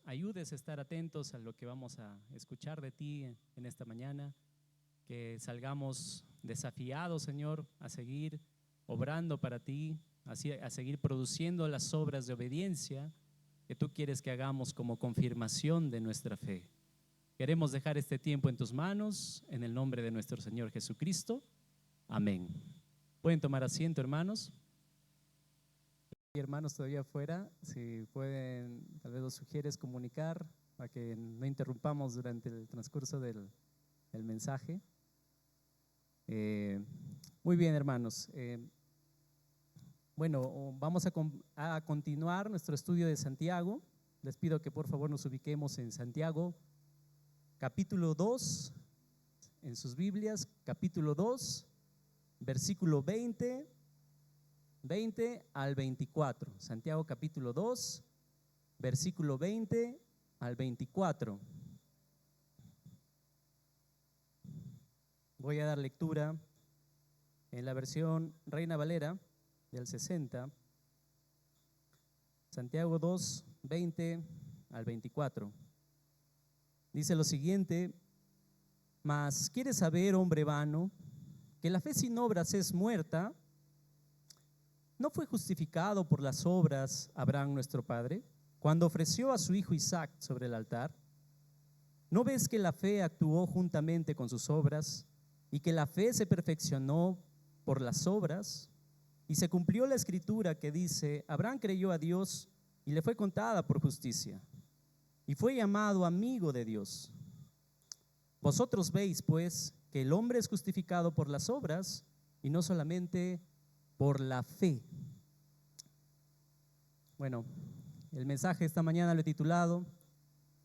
ayudes a estar atentos a lo que vamos a escuchar de ti en esta mañana, que salgamos desafiados, Señor, a seguir obrando para ti, a seguir produciendo las obras de obediencia que tú quieres que hagamos como confirmación de nuestra fe. Queremos dejar este tiempo en tus manos, en el nombre de nuestro Señor Jesucristo. Amén. Pueden tomar asiento, hermanos. Hermanos todavía afuera, si pueden, tal vez los sugieres comunicar para que no interrumpamos durante el transcurso del mensaje. Muy bien, hermanos. Bueno, vamos a continuar nuestro estudio de Santiago. Les pido que por favor nos ubiquemos en Santiago, capítulo 2, en sus Biblias, capítulo 2, versículo 20 al 24. Santiago capítulo 2, versículo 20 al 24. Voy a dar lectura en la versión Reina Valera del 60. Santiago 2, 20 al 24. Dice lo siguiente: mas ¿quieres saber, hombre vano, que la fe sin obras es muerta? ¿No fue justificado por las obras Abraham nuestro padre, cuando ofreció a su hijo Isaac sobre el altar? ¿No ves que la fe actuó juntamente con sus obras, y que la fe se perfeccionó por las obras? Y se cumplió la escritura que dice: Abraham creyó a Dios y le fue contada por justicia, y fue llamado amigo de Dios. Vosotros veis, pues, que el hombre es justificado por las obras, y no solamente por la fe. Bueno, el mensaje esta mañana lo he titulado: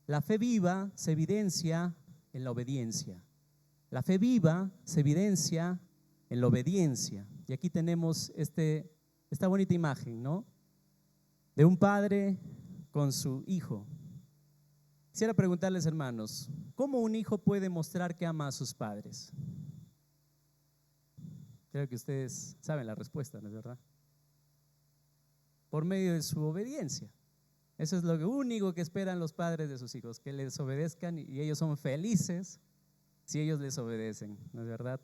la fe viva se evidencia en la obediencia. La fe viva se evidencia en la obediencia. Y aquí tenemos esta bonita imagen, ¿no? De un padre con su hijo. Quisiera preguntarles, hermanos, ¿cómo un hijo puede mostrar que ama a sus padres? Creo que ustedes saben la respuesta, ¿no es verdad? Por medio de su obediencia. Eso es lo único que esperan los padres de sus hijos, que les obedezcan, y ellos son felices si ellos les obedecen, ¿no es verdad?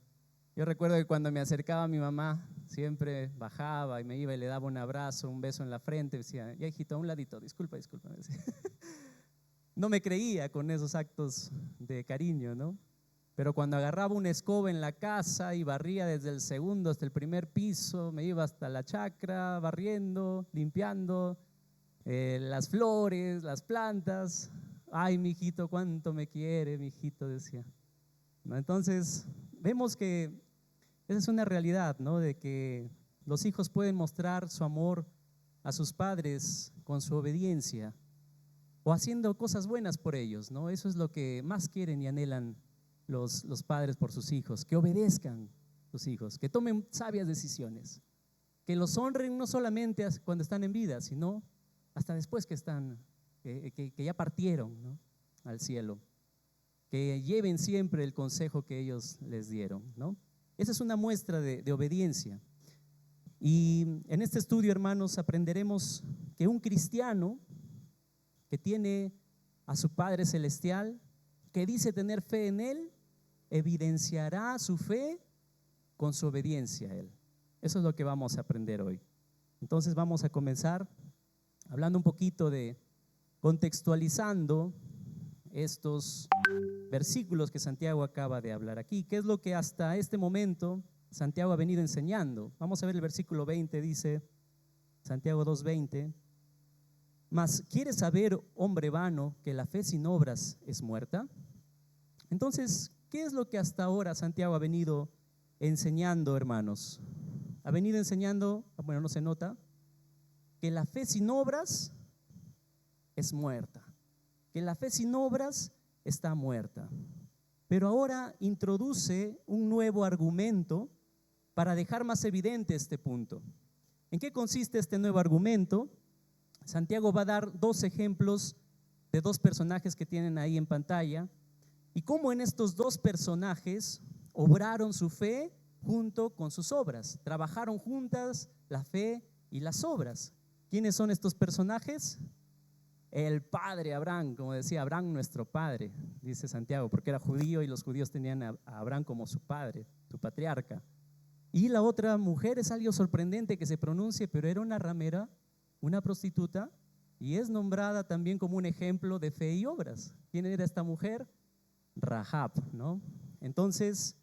Yo recuerdo que cuando me acercaba a mi mamá, siempre bajaba y me iba y le daba un abrazo, un beso en la frente, decía: ya, hijito, a un ladito, disculpa. No me creía con esos actos de cariño, ¿no? Pero cuando agarraba una escoba en la casa y barría desde el segundo hasta el primer piso, me iba hasta la chacra barriendo, limpiando las flores, las plantas. Ay, mijito, cuánto me quiere, mijito, decía. ¿No? Entonces, vemos que esa es una realidad, ¿no? De que los hijos pueden mostrar su amor a sus padres con su obediencia o haciendo cosas buenas por ellos, ¿no? Eso es lo que más quieren y anhelan los padres por sus hijos, que obedezcan sus hijos, que tomen sabias decisiones, que los honren no solamente cuando están en vida, sino hasta después que ya partieron, ¿no?, al cielo, que lleven siempre el consejo que ellos les dieron, ¿no? Esa es una muestra de obediencia. Y en este estudio, hermanos, aprenderemos que un cristiano que tiene a su Padre Celestial, que dice tener fe en Él, evidenciará su fe con su obediencia a Él. Eso es lo que vamos a aprender hoy. Entonces vamos a comenzar hablando un poquito contextualizando estos versículos que Santiago acaba de hablar aquí. ¿Qué es lo que hasta este momento Santiago ha venido enseñando? Vamos a ver el versículo 20, dice Santiago 2:20. Mas ¿quieres saber, hombre vano, que la fe sin obras es muerta? Entonces, ¿qué es lo que hasta ahora Santiago ha venido enseñando, hermanos? Ha venido enseñando, bueno, no se nota, que la fe sin obras es muerta, que la fe sin obras está muerta. Pero ahora introduce un nuevo argumento para dejar más evidente este punto. ¿En qué consiste este nuevo argumento? Santiago va a dar dos ejemplos de dos personajes que tienen ahí en pantalla, y cómo en estos dos personajes obraron su fe junto con sus obras, trabajaron juntas la fe y las obras. ¿Quiénes son estos personajes? el padre Abraham, como decía Abraham, nuestro padre, dice Santiago, porque era judío y los judíos tenían a Abraham como su padre, su patriarca. Y la otra mujer es algo sorprendente que se pronuncie, pero era una ramera, una prostituta, y es nombrada también como un ejemplo de fe y obras. ¿Quién era esta mujer? Rahab, ¿no? Entonces,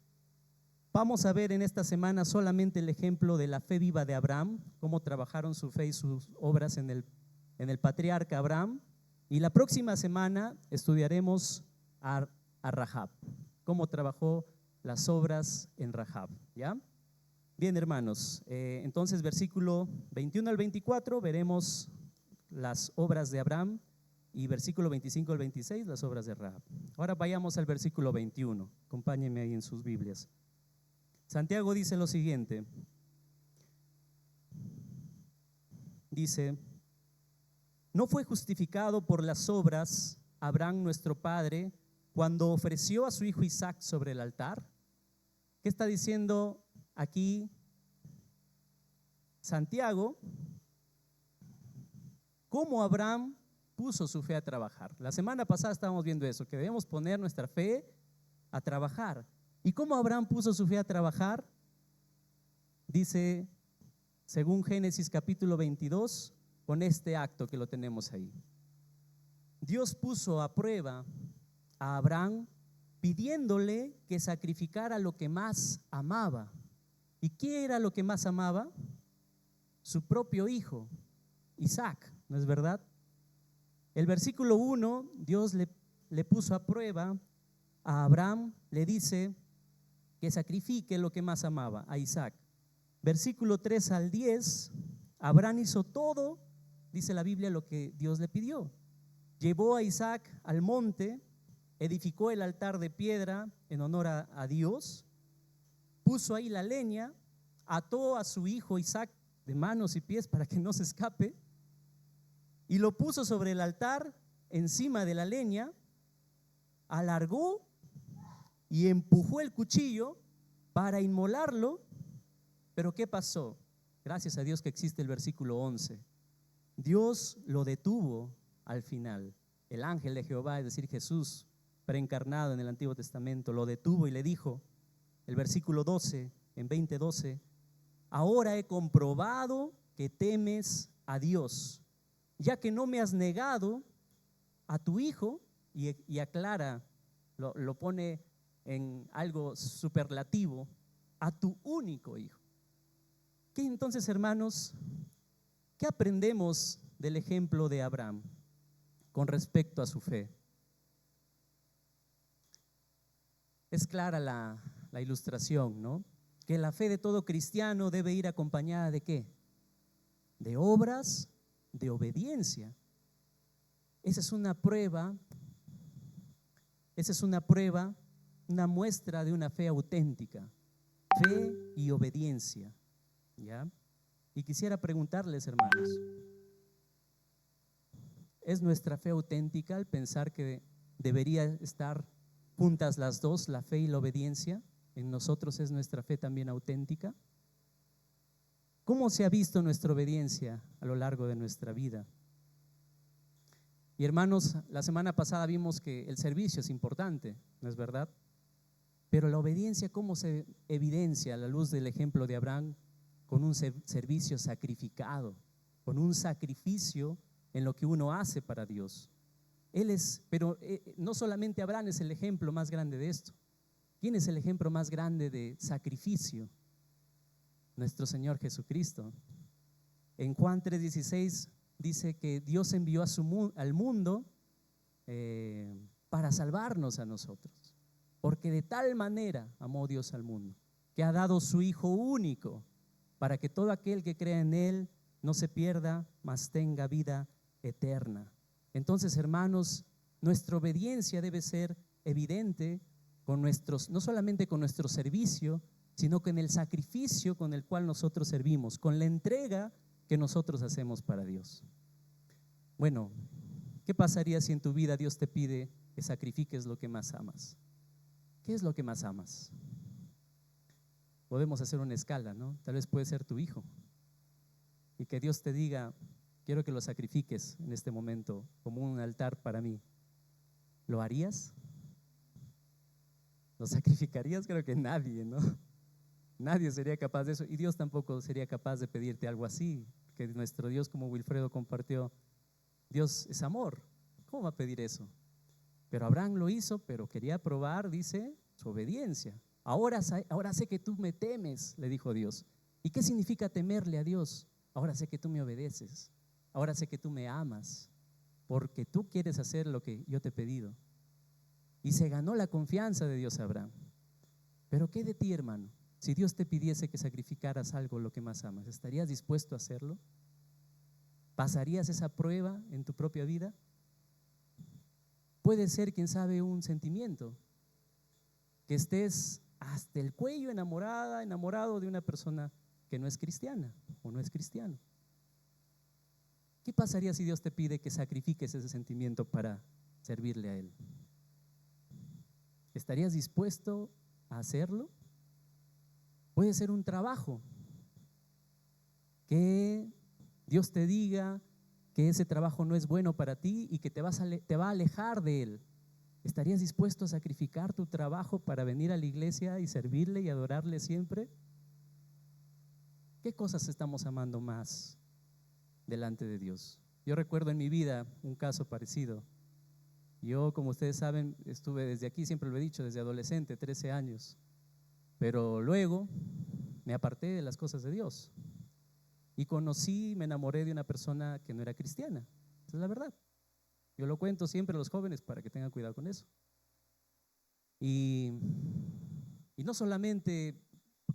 vamos a ver en esta semana solamente el ejemplo de la fe viva de Abraham, cómo trabajaron su fe y sus obras en el patriarca Abraham. Y la próxima semana estudiaremos a Rahab, cómo trabajó las obras en Rahab, ¿ya? Bien, hermanos, entonces versículo 21 al 24 veremos las obras de Abraham y versículo 25 al 26 las obras de Rahab. Ahora vayamos al versículo 21, acompáñenme ahí en sus Biblias. Santiago dice lo siguiente, dice: ¿no fue justificado por las obras Abraham nuestro padre cuando ofreció a su hijo Isaac sobre el altar? ¿Qué está diciendo aquí Santiago? ¿Cómo Abraham puso su fe a trabajar? La semana pasada estábamos viendo eso, que debemos poner nuestra fe a trabajar. ¿Y cómo Abraham puso su fe a trabajar? Dice, según Génesis capítulo 22, con este acto que lo tenemos ahí. Dios puso a prueba a Abraham pidiéndole que sacrificara lo que más amaba. ¿Y qué era lo que más amaba? Su propio hijo, Isaac, ¿no es verdad? El versículo 1, Dios le puso a prueba a Abraham, le dice que sacrifique lo que más amaba, a Isaac. Versículo 3 al 10, Abraham hizo todo, dice la Biblia, lo que Dios le pidió. Llevó a Isaac al monte, edificó el altar de piedra en honor a Dios, puso ahí la leña, ató a su hijo Isaac de manos y pies para que no se escape, y lo puso sobre el altar encima de la leña, alargó y empujó el cuchillo para inmolarlo. Pero ¿qué pasó? Gracias a Dios que existe el versículo 11. Dios lo detuvo al final. El ángel de Jehová, es decir, Jesús preencarnado en el Antiguo Testamento, lo detuvo y le dijo, el versículo 12, en 20:12, ahora he comprobado que temes a Dios, ya que no me has negado a tu hijo, y aclara, lo pone en algo superlativo, a tu único hijo. ¿Qué entonces, hermanos? ¿Qué aprendemos del ejemplo de Abraham con respecto a su fe? Es clara la ilustración, ¿no? Que la fe de todo cristiano debe ir acompañada ¿de qué? De obras, de obediencia. Esa es una prueba, una muestra de una fe auténtica, fe y obediencia, ¿ya? Y quisiera preguntarles, hermanos, ¿es nuestra fe auténtica al pensar que debería estar juntas las dos, la fe y la obediencia? ¿En nosotros es nuestra fe también auténtica? ¿Cómo se ha visto nuestra obediencia a lo largo de nuestra vida? Y hermanos, la semana pasada vimos que el servicio es importante, ¿no es verdad? Pero la obediencia, ¿cómo se evidencia a la luz del ejemplo de Abraham? Con un servicio sacrificado, con un sacrificio en lo que uno hace para Dios. Pero no solamente Abraham es el ejemplo más grande de esto. ¿Quién es el ejemplo más grande de sacrificio? Nuestro Señor Jesucristo. En Juan 3:16 dice que Dios envió al mundo para salvarnos a nosotros, porque de tal manera amó Dios al mundo, que ha dado su Hijo único, para que todo aquel que crea en Él no se pierda, mas tenga vida eterna. Entonces, hermanos, nuestra obediencia debe ser evidente no solamente con nuestro servicio, sino con el sacrificio con el cual nosotros servimos, con la entrega que nosotros hacemos para Dios. Bueno, ¿qué pasaría si en tu vida Dios te pide que sacrifiques lo que más amas? ¿Qué es lo que más amas? Podemos hacer una escala, ¿no? Tal vez puede ser tu hijo, y que Dios te diga, quiero que lo sacrifiques en este momento como un altar para mí. ¿Lo harías? ¿Lo sacrificarías? Creo que nadie, ¿no? Nadie sería capaz de eso, y Dios tampoco sería capaz de pedirte algo así, que nuestro Dios, como Wilfredo compartió, Dios es amor. ¿Cómo va a pedir eso? Pero Abraham lo hizo, pero quería probar, dice, su obediencia. Ahora sé que tú me temes, le dijo Dios. ¿Y qué significa temerle a Dios? Ahora sé que tú me obedeces. Ahora sé que tú me amas, porque tú quieres hacer lo que yo te he pedido. Y se ganó la confianza de Dios a Abraham. Pero ¿qué de ti, hermano? Si Dios te pidiese que sacrificaras algo, lo que más amas, ¿estarías dispuesto a hacerlo? ¿Pasarías esa prueba en tu propia vida? Puede ser, quién sabe, un sentimiento, que estés hasta el cuello enamorada, enamorado de una persona que no es cristiana o no es cristiano. ¿Qué pasaría si Dios te pide que sacrifiques ese sentimiento para servirle a Él? ¿Estarías dispuesto a hacerlo? Puede ser un trabajo, que Dios te diga que ese trabajo no es bueno para ti y que te va a alejar de Él. ¿Estarías dispuesto a sacrificar tu trabajo para venir a la iglesia y servirle y adorarle siempre? ¿Qué cosas estamos amando más delante de Dios? Yo recuerdo en mi vida un caso parecido. Yo, como ustedes saben, estuve desde aquí, siempre lo he dicho, desde adolescente, 13 años. Pero luego me aparté de las cosas de Dios y me enamoré de una persona que no era cristiana. Esa es la verdad. Yo lo cuento siempre a los jóvenes para que tengan cuidado con eso. Y no solamente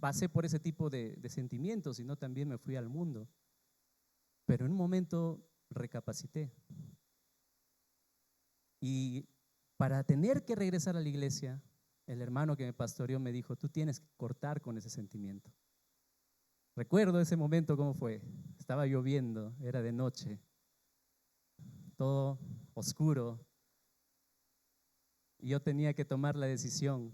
pasé por ese tipo de sentimientos, sino también me fui al mundo. Pero en un momento recapacité. Y para tener que regresar a la iglesia, el hermano que me pastoreó me dijo: tú tienes que cortar con ese sentimiento. Recuerdo ese momento cómo fue. Estaba lloviendo, era de noche, todo oscuro, y yo tenía que tomar la decisión.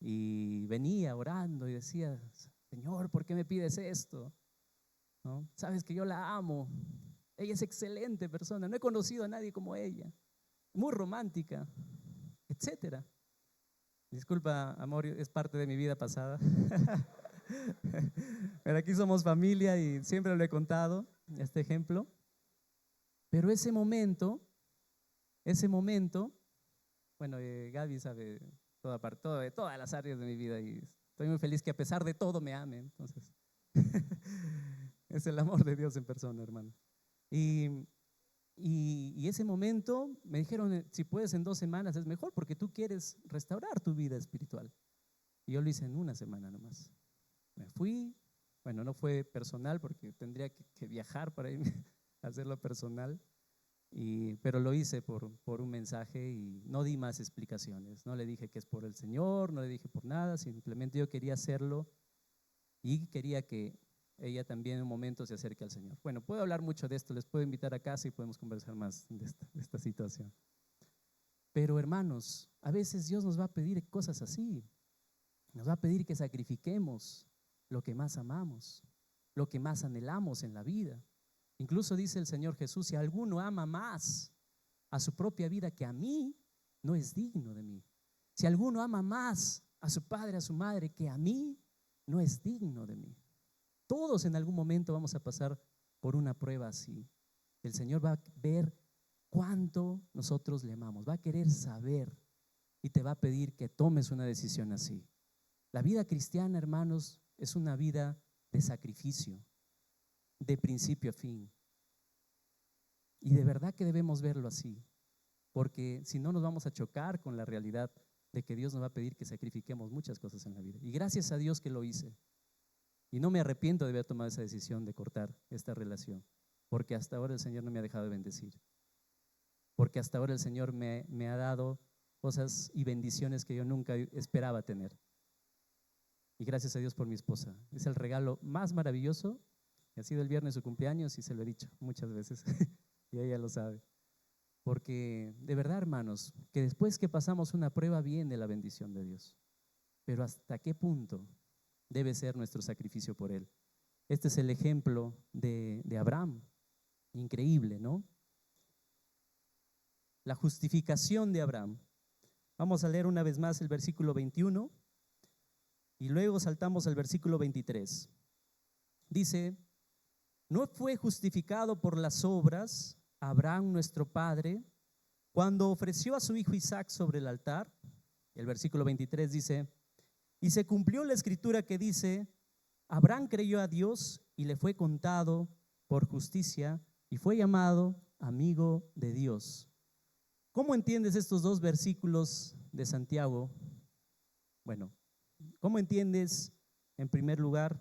Y venía orando y decía: Señor, ¿por qué me pides esto? ¿No? Sabes que yo la amo. Ella es excelente persona. No he conocido a nadie como ella. Muy romántica, etcétera. Disculpa, amor, es parte de mi vida pasada. Pero aquí somos familia y siempre lo he contado, este ejemplo. Pero ese momento, bueno, Gaby sabe todas las áreas de mi vida, y estoy muy feliz que a pesar de todo me ame. Entonces, es el amor de Dios en persona, hermano. Y ese momento me dijeron: si puedes en 2 semanas es mejor, porque tú quieres restaurar tu vida espiritual. Y yo lo hice en 1 semana nomás. Me fui, bueno, no fue personal porque tendría que viajar para irme a hacerlo personal, pero lo hice por un mensaje y no di más explicaciones. No le dije que es por el Señor, no le dije por nada, simplemente yo quería hacerlo y quería que ella también en un momento se acerque al Señor. Bueno, puedo hablar mucho de esto, les puedo invitar a casa y podemos conversar más de esta situación. Pero hermanos, a veces Dios nos va a pedir cosas así. Nos va a pedir que sacrifiquemos lo que más amamos, lo que más anhelamos en la vida. Incluso dice el Señor Jesús: si alguno ama más a su propia vida que a mí, no es digno de mí. Si alguno ama más a su padre, a su madre que a mí, no es digno de mí. Todos en algún momento vamos a pasar por una prueba así. El Señor va a ver cuánto nosotros le amamos, va a querer saber y te va a pedir que tomes una decisión así. La vida cristiana, hermanos, es una vida de sacrificio, de principio a fin. Y de verdad que debemos verlo así, porque si no nos vamos a chocar con la realidad de que Dios nos va a pedir que sacrifiquemos muchas cosas en la vida. Y gracias a Dios que lo hice. Y no me arrepiento de haber tomado esa decisión de cortar esta relación, porque hasta ahora el Señor no me ha dejado de bendecir. Porque hasta ahora el Señor me ha dado cosas y bendiciones que yo nunca esperaba tener. Y gracias a Dios por mi esposa. Es el regalo más maravilloso. Ha sido el viernes su cumpleaños y se lo he dicho muchas veces y ella lo sabe. Porque de verdad, hermanos, que después que pasamos una prueba viene la bendición de Dios. Pero ¿hasta qué punto debe ser nuestro sacrificio por Él? Este es el ejemplo de Abraham. Increíble, ¿no? La justificación de Abraham. Vamos a leer una vez más el versículo 21 y luego saltamos al versículo 23. Dice: ¿no fue justificado por las obras Abraham nuestro padre cuando ofreció a su hijo Isaac sobre el altar? El versículo 23 dice: y se cumplió la escritura que dice: Abraham creyó a Dios y le fue contado por justicia y fue llamado amigo de Dios. ¿Cómo entiendes estos dos versículos de Santiago? Bueno, ¿cómo entiendes en primer lugar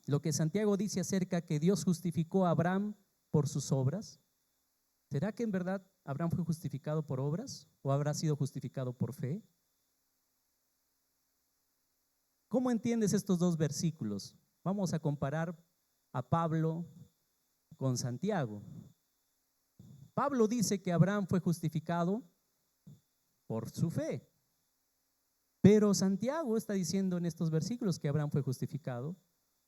lo que Santiago dice acerca que Dios justificó a Abraham por sus obras? ¿Será que en verdad Abraham fue justificado por obras o habrá sido justificado por fe? ¿Cómo entiendes estos dos versículos? Vamos a comparar a Pablo con Santiago. Pablo dice que Abraham fue justificado por su fe, pero Santiago está diciendo en estos versículos que Abraham fue justificado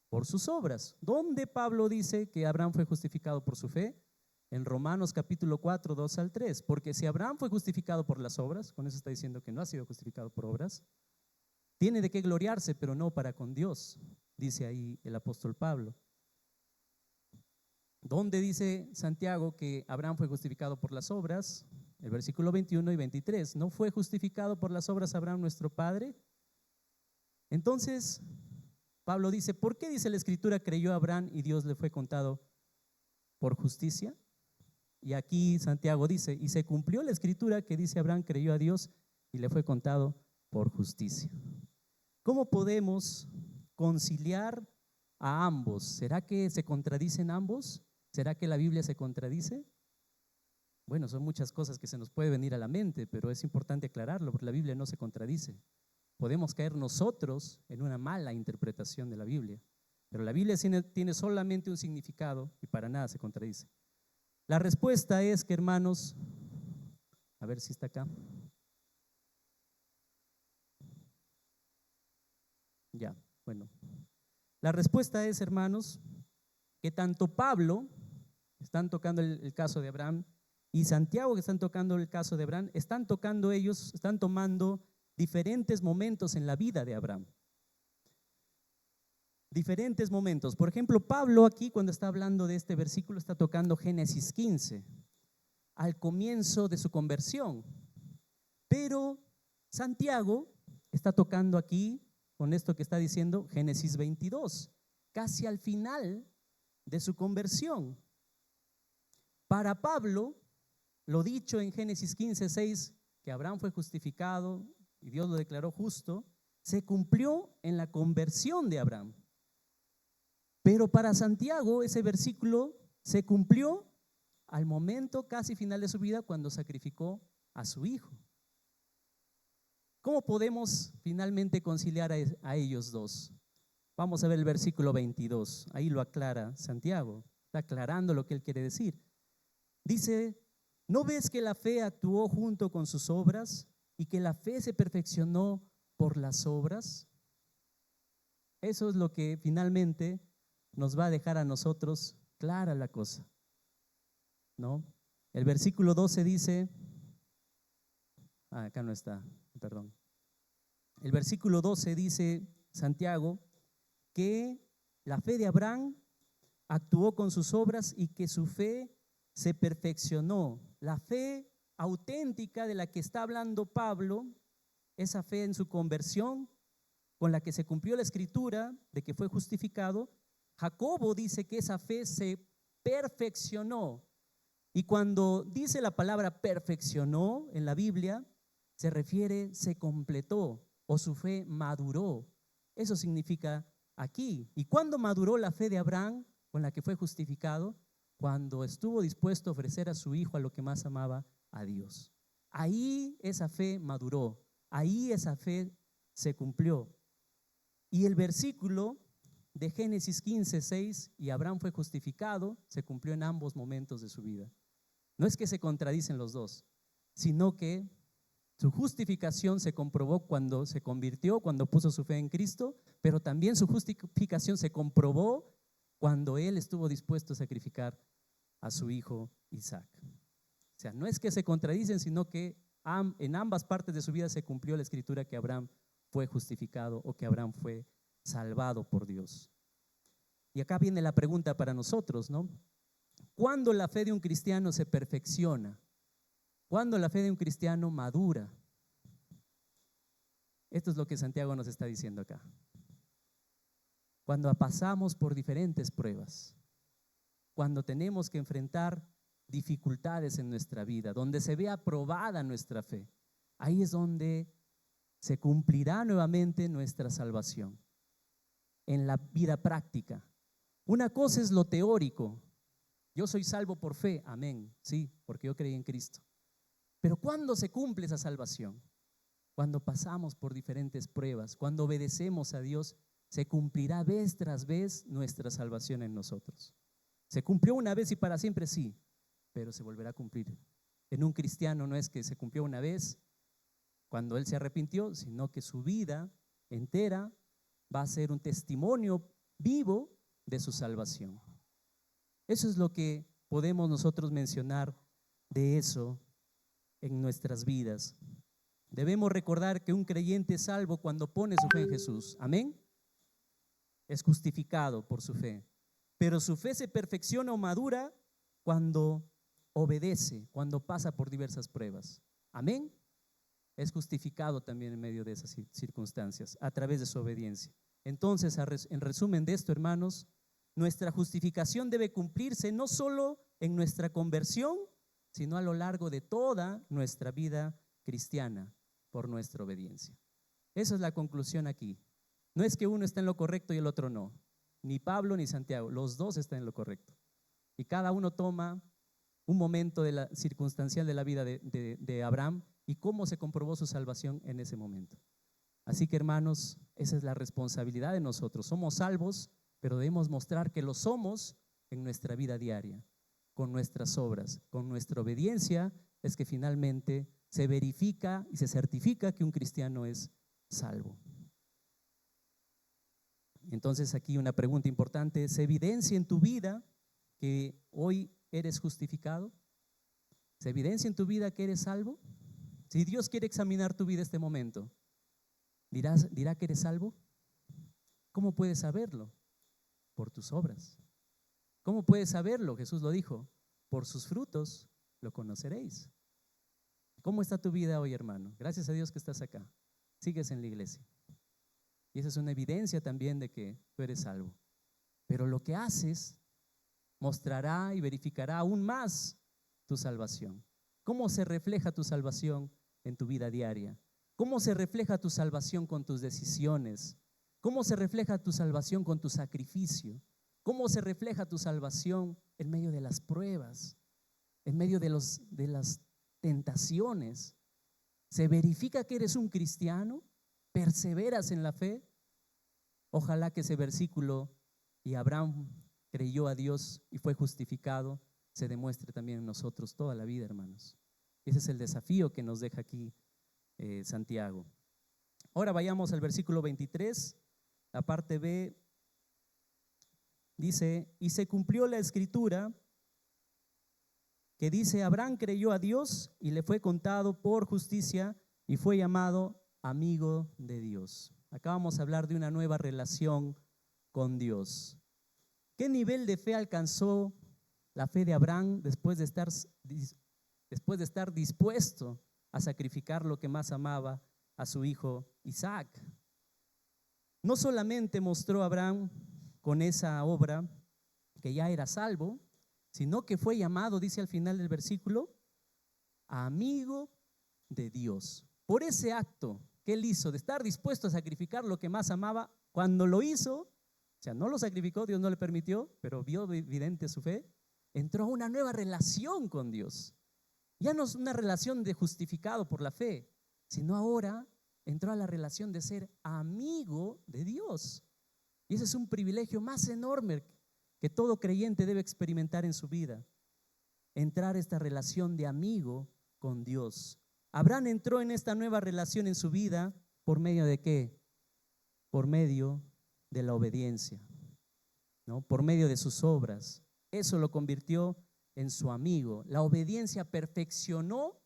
por sus obras. ¿Dónde Pablo dice que Abraham fue justificado por su fe? En Romanos capítulo 4, 2 al 3. Porque si Abraham fue justificado por las obras, con eso está diciendo que no ha sido justificado por obras, tiene de qué gloriarse, pero no para con Dios, dice ahí el apóstol Pablo. ¿Dónde dice Santiago que Abraham fue justificado por las obras? El versículo 21 y 23. ¿No fue justificado por las obras Abraham nuestro padre? Entonces Pablo dice: ¿por qué dice la escritura creyó Abraham y Dios le fue contado por justicia? Y aquí Santiago dice: y se cumplió la escritura que dice: Abraham creyó a Dios y le fue contado por justicia. ¿Cómo podemos conciliar a ambos? ¿Será que se contradicen ambos? ¿Será que la Biblia se contradice? Bueno, son muchas cosas que se nos puede venir a la mente, pero es importante aclararlo porque la Biblia no se contradice. Podemos caer nosotros en una mala interpretación de la Biblia, pero la Biblia tiene solamente un significado y para nada se contradice. La respuesta es que, hermanos, a ver si está acá. Ya, bueno. La respuesta es, hermanos, que tanto Pablo, están tocando el caso de Abraham, y Santiago, que están tocando el caso de Abraham, están tomando diferentes momentos en la vida de Abraham. Diferentes momentos. Por ejemplo, Pablo aquí, cuando está hablando de este versículo, está tocando Génesis 15, al comienzo de su conversión. Pero Santiago está tocando aquí, con esto que está diciendo, Génesis 22, casi al final de su conversión. Para Pablo, lo dicho en Génesis 15, 6, que Abraham fue justificado y Dios lo declaró justo, se cumplió en la conversión de Abraham. Pero para Santiago ese versículo se cumplió al momento casi final de su vida, cuando sacrificó a su hijo. ¿Cómo podemos finalmente conciliar a ellos dos? Vamos a ver el versículo 22, ahí lo aclara Santiago, está aclarando lo que él quiere decir. Dice: ¿no ves que la fe actuó junto con sus obras y que la fe se perfeccionó por las obras? Eso es lo que finalmente nos va a dejar a nosotros clara la cosa, ¿no? El versículo 12 dice, acá no está, perdón. El versículo 12 dice Santiago que la fe de Abraham actuó con sus obras y que su fe se perfeccionó. La fe auténtica de la que está hablando Pablo, esa fe en su conversión, con la que se cumplió la escritura de que fue justificado. Jacobo dice que esa fe se perfeccionó. Y cuando dice la palabra perfeccionó en la Biblia, se refiere, se completó, o su fe maduró. Eso significa aquí. ¿Y cuándo maduró la fe de Abraham con la que fue justificado? Cuando estuvo dispuesto a ofrecer a su hijo a lo que más amaba, a Dios. Ahí esa fe maduró, ahí esa fe se cumplió. Y el versículo de Génesis 15, 6, y Abraham fue justificado, se cumplió en ambos momentos de su vida. No es que se contradicen los dos, sino que su justificación se comprobó cuando se convirtió, cuando puso su fe en Cristo, pero también su justificación se comprobó cuando él estuvo dispuesto a sacrificar a su hijo Isaac. O sea, no es que se contradicen, sino que en ambas partes de su vida se cumplió la escritura que Abraham fue justificado o que Abraham fue salvado por Dios. Y acá viene la pregunta para nosotros, ¿no? ¿Cuándo la fe de un cristiano se perfecciona? ¿Cuándo la fe de un cristiano madura? Esto es lo que Santiago nos está diciendo acá. Cuando pasamos por diferentes pruebas, cuando tenemos que enfrentar dificultades en nuestra vida, donde se vea probada nuestra fe, ahí es donde se cumplirá nuevamente nuestra salvación, en la vida práctica. Una cosa es lo teórico, yo soy salvo por fe, amén, sí, porque yo creí en Cristo. Pero ¿cuándo se cumple esa salvación? Cuando pasamos por diferentes pruebas, cuando obedecemos a Dios, se cumplirá vez tras vez nuestra salvación en nosotros. Se cumplió una vez y para siempre, sí, pero se volverá a cumplir. En un cristiano no es que se cumplió una vez cuando él se arrepintió, sino que su vida entera va a ser un testimonio vivo de su salvación. Eso es lo que podemos nosotros mencionar de eso en nuestras vidas. Debemos recordar que un creyente es salvo cuando pone su fe en Jesús. Amén. Es justificado por su fe. Pero su fe se perfecciona o madura cuando obedece, cuando pasa por diversas pruebas. Amén. Es justificado también en medio de esas circunstancias, a través de su obediencia. Entonces, en resumen de esto, hermanos, nuestra justificación debe cumplirse no solo en nuestra conversión, sino a lo largo de toda nuestra vida cristiana por nuestra obediencia. Esa es la conclusión aquí. No es que uno está en lo correcto y el otro no. Ni Pablo ni Santiago, los dos están en lo correcto. Y cada uno toma un momento circunstancial de la vida de Abraham y cómo se comprobó su salvación en ese momento. Así que, hermanos, esa es la responsabilidad de nosotros. Somos salvos, pero debemos mostrar que lo somos en nuestra vida diaria, con nuestras obras, con nuestra obediencia, es que finalmente se verifica y se certifica que un cristiano es salvo. Entonces aquí una pregunta importante: ¿se evidencia en tu vida que hoy eres justificado? ¿Se evidencia en tu vida que eres salvo? Si Dios quiere examinar tu vida este momento, ¿dirá que eres salvo? ¿Cómo puedes saberlo? Por tus obras. ¿Cómo puedes saberlo? Jesús lo dijo: por sus frutos lo conoceréis. ¿Cómo está tu vida hoy, hermano? Gracias a Dios que estás acá. Sigues en la iglesia. Y esa es una evidencia también de que tú eres salvo. Pero lo que haces mostrará y verificará aún más tu salvación. ¿Cómo se refleja tu salvación en tu vida diaria? ¿Cómo se refleja tu salvación con tus decisiones? ¿Cómo se refleja tu salvación con tu sacrificio? ¿Cómo se refleja tu salvación en medio de las pruebas? En medio de las tentaciones. ¿Se verifica que eres un cristiano? ¿Perseveras en la fe? Ojalá que ese versículo, y Abraham creyó a Dios y fue justificado, se demuestre también en nosotros toda la vida, hermanos. Ese es el desafío que nos deja aquí Santiago. Ahora vayamos al versículo 23, la parte B. Dice: y se cumplió la escritura que dice: Abraham creyó a Dios y le fue contado por justicia y fue llamado amigo de Dios. Acá vamos a hablar de una nueva relación con Dios. ¿Qué nivel de fe alcanzó la fe de Abraham después de estar dispuesto a sacrificar lo que más amaba, a su hijo Isaac? No solamente mostró Abraham con esa obra que ya era salvo, sino que fue llamado, dice al final del versículo, amigo de Dios. Por ese acto que él hizo de estar dispuesto a sacrificar lo que más amaba, cuando lo hizo, o sea, no lo sacrificó, Dios no le permitió, pero vio evidente su fe, entró a una nueva relación con Dios. Ya no es una relación de justificado por la fe, sino ahora entró a la relación de ser amigo de Dios. Y ese es un privilegio más enorme que todo creyente debe experimentar en su vida, entrar a esta relación de amigo con Dios. Abraham entró en esta nueva relación en su vida ¿por medio de qué? Por medio de la obediencia, ¿no? Por medio de sus obras. Eso lo convirtió en su amigo. La obediencia perfeccionó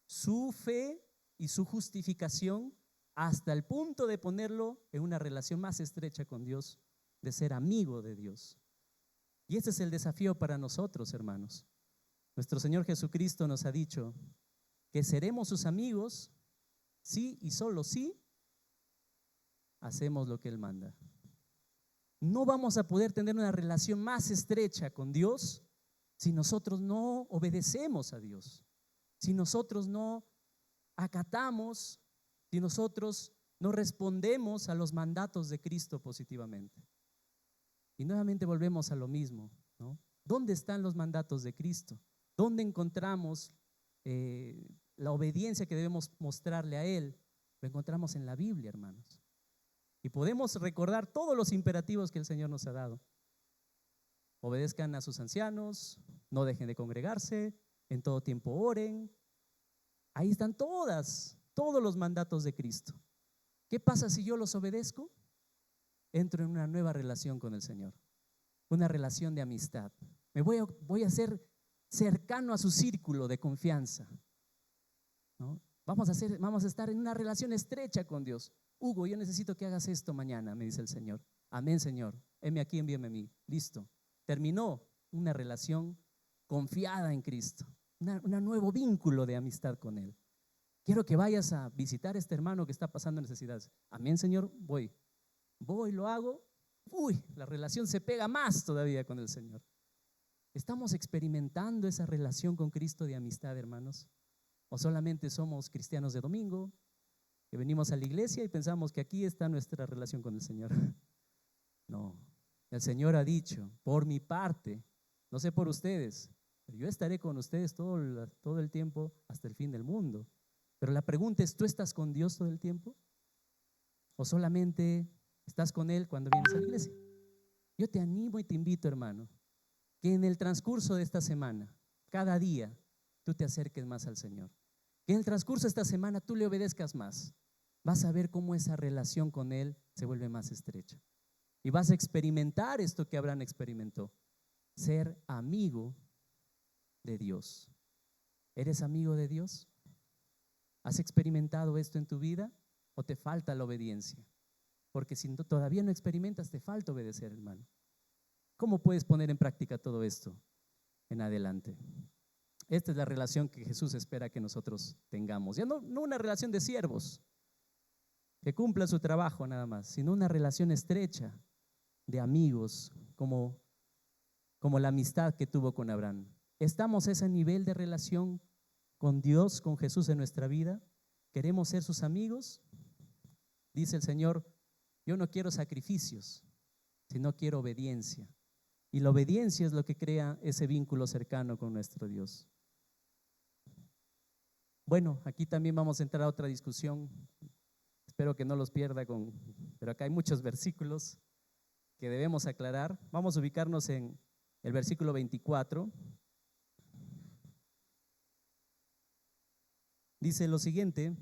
su fe y su justificación hasta el punto de ponerlo en una relación más estrecha con Dios, de ser amigo de Dios. Y este es el desafío para nosotros, hermanos. Nuestro Señor Jesucristo nos ha dicho que seremos sus amigos sí y solo sí hacemos lo que Él manda. No vamos a poder tener una relación más estrecha con Dios si nosotros no obedecemos a Dios, si nosotros no acatamos, si nosotros no respondemos a los mandatos de Cristo positivamente. Y nuevamente volvemos a lo mismo, ¿no? ¿Dónde están los mandatos de Cristo? ¿Dónde encontramos la obediencia que debemos mostrarle a Él? Lo encontramos en la Biblia, hermanos. Y podemos recordar todos los imperativos que el Señor nos ha dado. Obedezcan a sus ancianos, no dejen de congregarse, en todo tiempo oren. Ahí están todos los mandatos de Cristo. ¿Qué pasa si yo los obedezco? Entro en una nueva relación con el Señor, una relación de amistad. Me voy a ser cercano a su círculo de confianza, ¿no? Vamos a estar en una relación estrecha con Dios. Hugo, yo necesito que hagas esto mañana, me dice el Señor. Amén, Señor. Heme aquí, envíame a mí. Listo. Terminó una relación confiada en Cristo, un nuevo vínculo de amistad con Él. Quiero que vayas a visitar a este hermano que está pasando necesidades. Amén, Señor. Voy, lo hago. Uy, la relación se pega más todavía con el Señor. ¿Estamos experimentando esa relación con Cristo de amistad, hermanos? ¿O solamente somos cristianos de domingo, que venimos a la iglesia y pensamos que aquí está nuestra relación con el Señor? No, el Señor ha dicho, por mi parte, no sé por ustedes, pero yo estaré con ustedes todo el tiempo hasta el fin del mundo. Pero la pregunta es, ¿tú estás con Dios todo el tiempo? ¿O solamente estás con Él cuando vienes a la iglesia? Yo te animo y te invito, hermano, que en el transcurso de esta semana, cada día, tú te acerques más al Señor. Que en el transcurso de esta semana tú le obedezcas más. Vas a ver cómo esa relación con Él se vuelve más estrecha. Y vas a experimentar esto que Abraham experimentó: ser amigo de Dios. ¿Eres amigo de Dios? ¿Has experimentado esto en tu vida o te falta la obediencia? Porque si todavía no experimentas, te falta obedecer, hermano. ¿Cómo puedes poner en práctica todo esto en adelante? Esta es la relación que Jesús espera que nosotros tengamos. Ya no una relación de siervos que cumpla su trabajo nada más, sino una relación estrecha de amigos, como la amistad que tuvo con Abraham. ¿Estamos a ese nivel de relación con Dios, con Jesús en nuestra vida? ¿Queremos ser sus amigos? Dice el Señor, yo no quiero sacrificios, sino quiero obediencia. Y la obediencia es lo que crea ese vínculo cercano con nuestro Dios. Bueno, aquí también vamos a entrar a otra discusión. Espero que no los pierda pero acá hay muchos versículos que debemos aclarar. Vamos a ubicarnos en el versículo 24. Dice lo siguiente: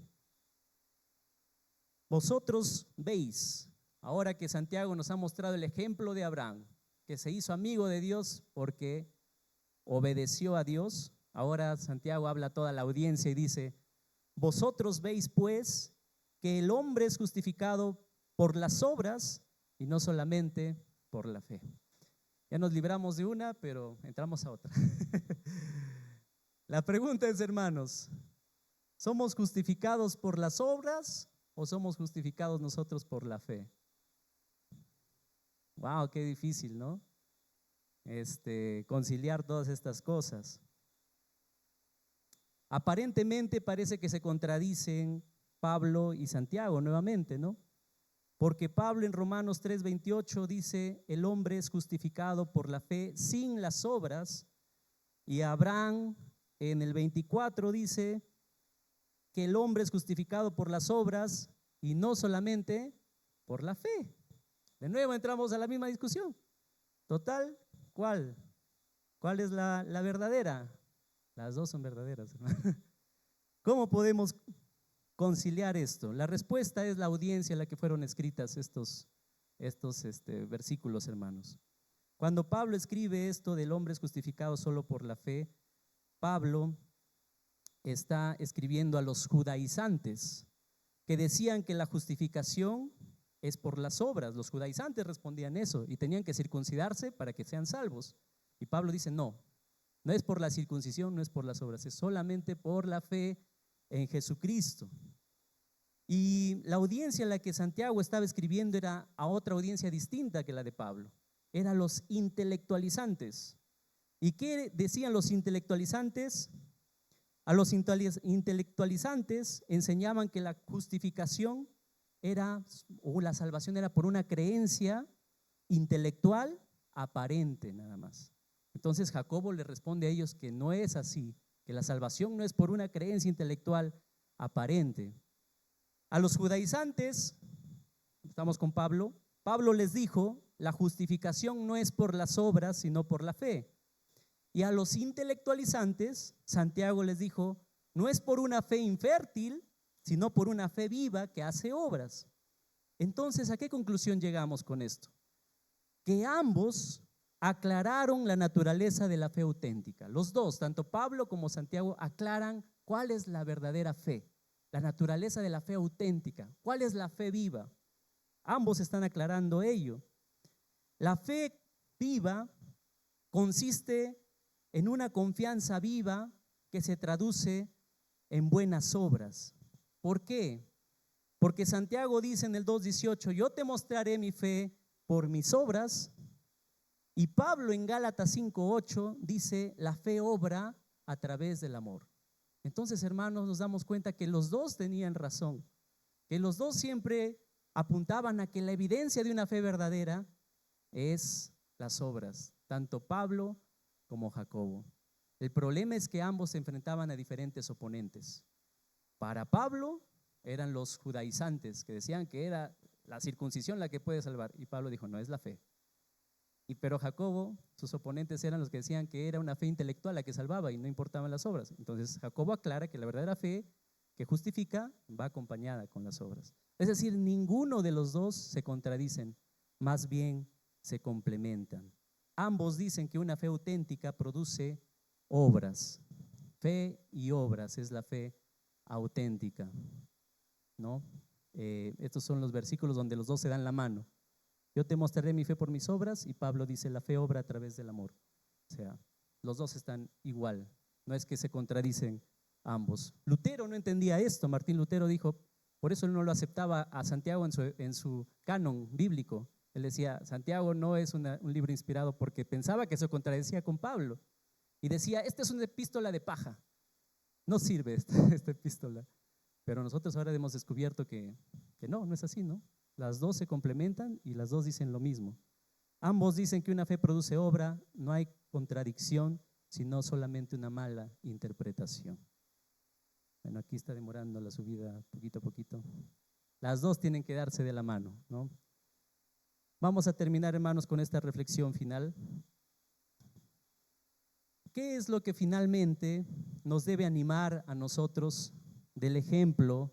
vosotros veis, ahora que Santiago nos ha mostrado el ejemplo de Abraham, que se hizo amigo de Dios porque obedeció a Dios. Ahora Santiago habla a toda la audiencia y dice: vosotros veis pues que el hombre es justificado por las obras y no solamente por la fe. Ya nos libramos de una, pero entramos a otra. La pregunta es, hermanos, ¿somos justificados por las obras o somos justificados nosotros por la fe? Wow, qué difícil, ¿no? Conciliar todas estas cosas. Aparentemente parece que se contradicen Pablo y Santiago nuevamente, ¿no? Porque Pablo en Romanos 3:28 dice: el hombre es justificado por la fe sin las obras, y Abraham en el 24 dice que el hombre es justificado por las obras y no solamente por la fe. De nuevo entramos a la misma discusión. Total, ¿cuál es la verdadera? Las dos son verdaderas, hermano. ¿Cómo podemos conciliar esto? La respuesta es la audiencia a la que fueron escritas estos versículos, hermanos. Cuando Pablo escribe esto del hombre es justificado solo por la fe, Pablo está escribiendo a los judaizantes que decían que la justificación es por las obras. Los judaizantes respondían eso y tenían que circuncidarse para que sean salvos. Y Pablo dice, no, no es por la circuncisión, no es por las obras, es solamente por la fe en Jesucristo. Y la audiencia a la que Santiago estaba escribiendo era a otra audiencia distinta que la de Pablo. Eran los intelectualizantes. ¿Y qué decían los intelectualizantes? A los intelectualizantes enseñaban que la justificación era, o la salvación era por una creencia intelectual aparente nada más. Entonces Jacobo le responde a ellos que no es así, que la salvación no es por una creencia intelectual aparente. A los judaizantes, estamos con Pablo, Pablo les dijo, la justificación no es por las obras, sino por la fe. Y a los intelectualizantes, Santiago les dijo, no es por una fe infértil, sino por una fe viva que hace obras. Entonces, ¿a qué conclusión llegamos con esto? Que ambos aclararon la naturaleza de la fe auténtica. Los dos, tanto Pablo como Santiago, aclaran cuál es la verdadera fe, la naturaleza de la fe auténtica, cuál es la fe viva. Ambos están aclarando ello. La fe viva consiste en una confianza viva que se traduce en buenas obras. ¿Por qué? Porque Santiago dice en el 2:18, yo te mostraré mi fe por mis obras, y Pablo en Gálatas 5:8 dice, la fe obra a través del amor. Entonces, hermanos, nos damos cuenta que los dos tenían razón, que los dos siempre apuntaban a que la evidencia de una fe verdadera es las obras, tanto Pablo como Jacobo. El problema es que ambos se enfrentaban a diferentes oponentes. Para Pablo eran los judaizantes que decían que era la circuncisión la que puede salvar, y Pablo dijo, no, es la fe. Pero Jacobo, sus oponentes eran los que decían que era una fe intelectual la que salvaba y no importaban las obras. Entonces Jacobo aclara que la verdadera fe que justifica va acompañada con las obras. Es decir, ninguno de los dos se contradicen, más bien se complementan. Ambos dicen que una fe auténtica produce obras. Fe y obras es la fe auténtica, ¿no? Estos son los versículos donde los dos se dan la mano. Yo te mostraré mi fe por mis obras, y Pablo dice, la fe obra a través del amor. O sea, los dos están igual, no es que se contradicen ambos. Lutero no entendía esto. Martín Lutero dijo, por eso él no lo aceptaba a Santiago en su canon bíblico. Él decía, Santiago no es un libro inspirado, porque pensaba que se contradecía con Pablo. Y decía, esta es una epístola de paja, no sirve esta epístola. Pero nosotros ahora hemos descubierto que no es así, ¿no? Las dos se complementan y las dos dicen lo mismo. Ambos dicen que una fe produce obra, no hay contradicción, sino solamente una mala interpretación. Bueno, aquí está demorando la subida poquito a poquito. Las dos tienen que darse de la mano, ¿no? Vamos a terminar, hermanos, con esta reflexión final. ¿Qué es lo que finalmente nos debe animar a nosotros del ejemplo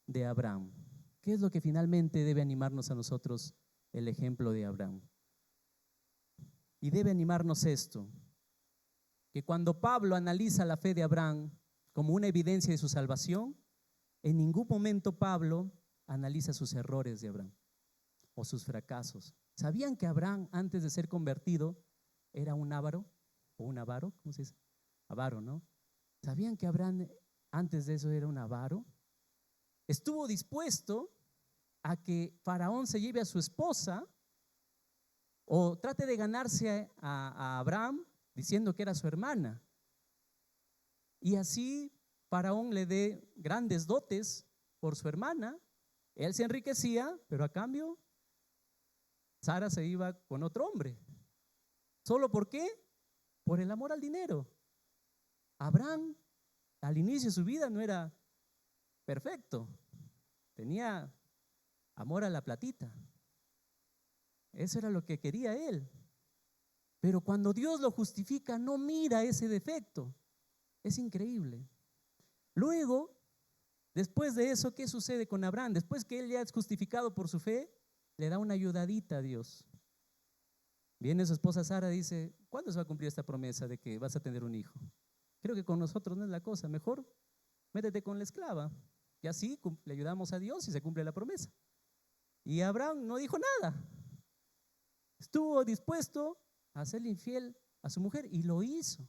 de Abraham? ¿Qué es lo que finalmente debe animarnos a nosotros el ejemplo de Abraham? Y debe animarnos esto, que cuando Pablo analiza la fe de Abraham como una evidencia de su salvación, en ningún momento Pablo analiza sus errores de Abraham o sus fracasos. ¿Sabían que Abraham, antes de ser convertido, era un avaro? ¿O un avaro? ¿Cómo se dice? Avaro, ¿no? ¿Sabían que Abraham antes de eso era un avaro? Estuvo dispuesto a que Faraón se lleve a su esposa o trate de ganarse a Abraham diciendo que era su hermana. Y así Faraón le dé grandes dotes por su hermana. Él se enriquecía, pero a cambio Sara se iba con otro hombre. ¿Solo por qué? Por el amor al dinero. Abraham al inicio de su vida no era perfecto, tenía amor a la platita. Eso era lo que quería él. Pero cuando Dios lo justifica, no mira ese defecto. Es increíble. Luego, después de eso, ¿qué sucede con Abraham? Después que él ya es justificado por su fe, le da una ayudadita a Dios. Viene su esposa Sara y dice, ¿cuándo se va a cumplir esta promesa de que vas a tener un hijo? Creo que con nosotros no es la cosa, mejor métete con la esclava y así le ayudamos a Dios y se cumple la promesa. Y Abraham no dijo nada, estuvo dispuesto a hacerle infiel a su mujer y lo hizo,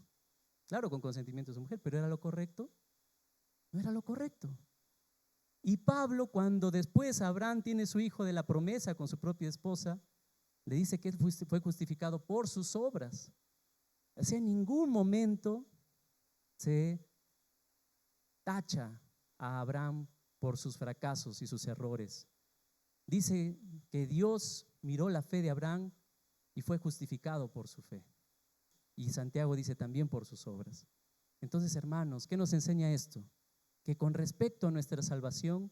claro, con consentimiento de su mujer, pero ¿era lo correcto? No era lo correcto. Y Pablo, cuando después Abraham tiene su hijo de la promesa con su propia esposa, le dice que él fue justificado por sus obras. O sea, en ningún momento se tacha a Abraham por sus fracasos y sus errores. Dice que Dios miró la fe de Abraham y fue justificado por su fe. Y Santiago dice también por sus obras. Entonces, hermanos, ¿qué nos enseña esto? Que con respecto a nuestra salvación,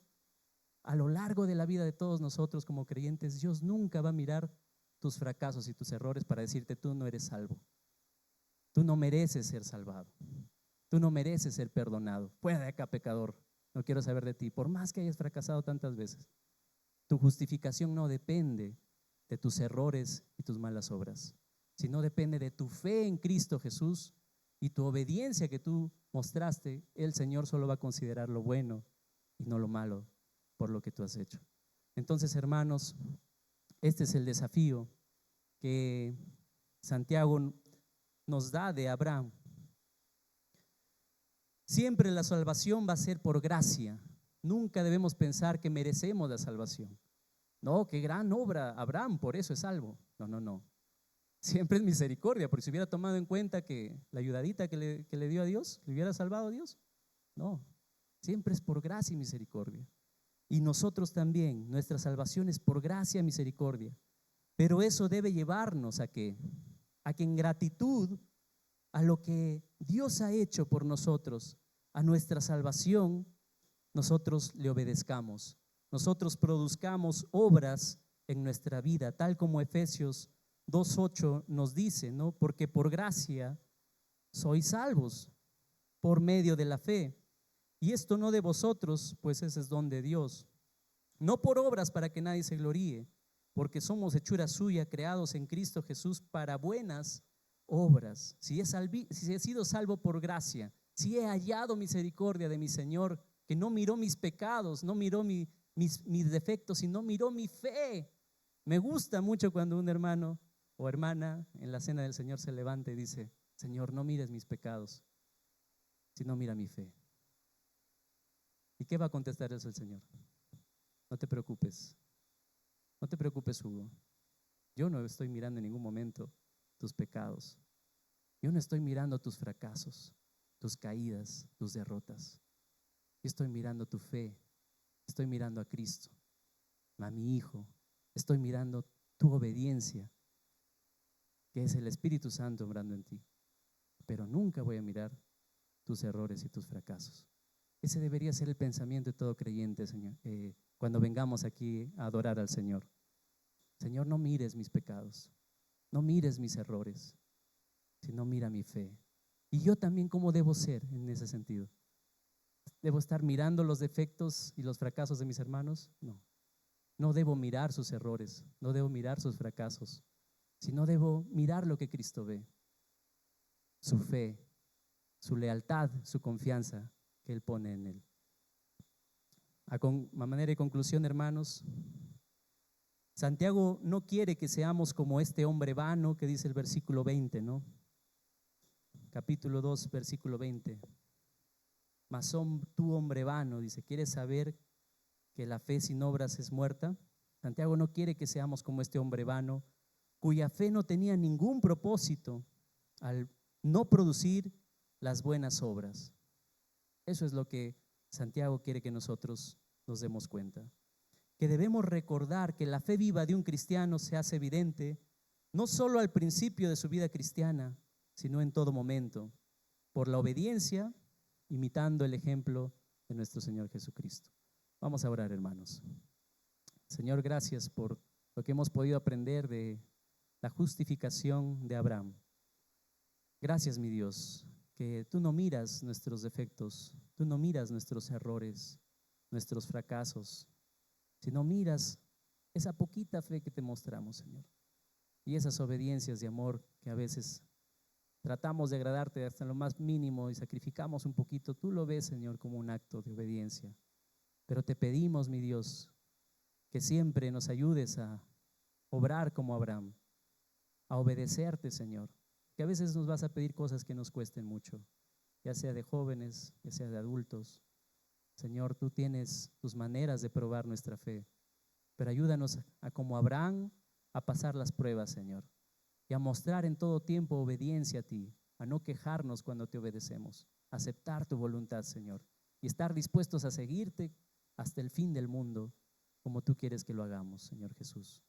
a lo largo de la vida de todos nosotros como creyentes, Dios nunca va a mirar tus fracasos y tus errores para decirte, tú no eres salvo, tú no mereces ser salvado, tú no mereces ser perdonado, fuera de acá, pecador, no quiero saber de ti, por más que hayas fracasado tantas veces. Tu justificación no depende de tus errores y tus malas obras, sino depende de tu fe en Cristo Jesús y tu obediencia que tú mostraste. El Señor solo va a considerar lo bueno y no lo malo por lo que tú has hecho. Entonces, hermanos, este es el desafío que Santiago nos da de Abraham. Siempre la salvación va a ser por gracia. Nunca debemos pensar que merecemos la salvación. No, qué gran obra Abraham, por eso es salvo. No, no, no. Siempre es misericordia, porque si hubiera tomado en cuenta que la ayudadita que le dio a Dios, ¿le hubiera salvado a Dios? No, siempre es por gracia y misericordia. Y nosotros también, nuestra salvación es por gracia y misericordia. Pero eso debe llevarnos a que en gratitud a lo que Dios ha hecho por nosotros, a nuestra salvación, nosotros le obedezcamos. Nosotros produzcamos obras en nuestra vida, tal como Efesios 2:8 nos dice, ¿no? Porque por gracia sois salvos por medio de la fe. Y esto no de vosotros, pues ese es don de Dios. No por obras para que nadie se gloríe, porque somos hechura suya, creados en Cristo Jesús para buenas obras. Si he sido salvo por gracia, si he hallado misericordia de mi Señor, que no miró mis pecados, no miró mis defectos, sino miró mi fe. Me gusta mucho cuando un hermano o hermana en la cena del Señor se levanta y dice, Señor, no mires mis pecados, sino mira mi fe. ¿Y qué va a contestar eso el Señor? No te preocupes, no te preocupes, Hugo. Yo no estoy mirando en ningún momento tus pecados. Yo no estoy mirando tus fracasos, tus caídas, tus derrotas. Yo estoy mirando tu fe, estoy mirando a Cristo, a mi Hijo. Estoy mirando tu obediencia, que es el Espíritu Santo obrando en ti. Pero nunca voy a mirar tus errores y tus fracasos. Ese debería ser el pensamiento de todo creyente, Señor, cuando vengamos aquí a adorar al Señor. Señor, no mires mis pecados, no mires mis errores, sino mira mi fe. Y yo también, ¿cómo debo ser en ese sentido? ¿Debo estar mirando los defectos y los fracasos de mis hermanos? No. No debo mirar sus errores, no debo mirar sus fracasos, sino debo mirar lo que Cristo ve, su fe, su lealtad, su confianza que Él pone en Él. A manera de conclusión, hermanos, Santiago no quiere que seamos como este hombre vano que dice el versículo 20, ¿no? Capítulo 2, versículo 20. Mas tú, hombre vano, dice, ¿quieres saber que la fe sin obras es muerta? Santiago no quiere que seamos como este hombre vano, cuya fe no tenía ningún propósito al no producir las buenas obras. Eso es lo que Santiago quiere que nosotros nos demos cuenta. Que debemos recordar que la fe viva de un cristiano se hace evidente no solo al principio de su vida cristiana, sino en todo momento, por la obediencia, imitando el ejemplo de nuestro Señor Jesucristo. Vamos a orar, hermanos. Señor, gracias por lo que hemos podido aprender de la justificación de Abraham. Gracias, mi Dios, que tú no miras nuestros defectos, tú no miras nuestros errores, nuestros fracasos, sino miras esa poquita fe que te mostramos, Señor. y esas obediencias de amor que a veces tratamos de agradarte hasta lo más mínimo y sacrificamos un poquito. Tú lo ves, Señor, como un acto de obediencia. Pero te pedimos, mi Dios, que siempre nos ayudes a obrar como Abraham, a obedecerte, Señor, que a veces nos vas a pedir cosas que nos cuesten mucho, ya sea de jóvenes, ya sea de adultos. Señor, tú tienes tus maneras de probar nuestra fe, pero ayúdanos a como Abraham, a pasar las pruebas, Señor, y a mostrar en todo tiempo obediencia a ti, a no quejarnos cuando te obedecemos, a aceptar tu voluntad, Señor, y estar dispuestos a seguirte hasta el fin del mundo, como tú quieres que lo hagamos, Señor Jesús.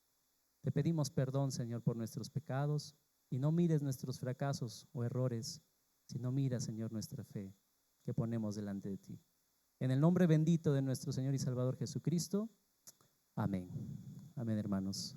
Te pedimos perdón, Señor, por nuestros pecados, y no mires nuestros fracasos o errores, sino mira, Señor, nuestra fe que ponemos delante de ti. En el nombre bendito de nuestro Señor y Salvador Jesucristo. Amén. Amén, hermanos.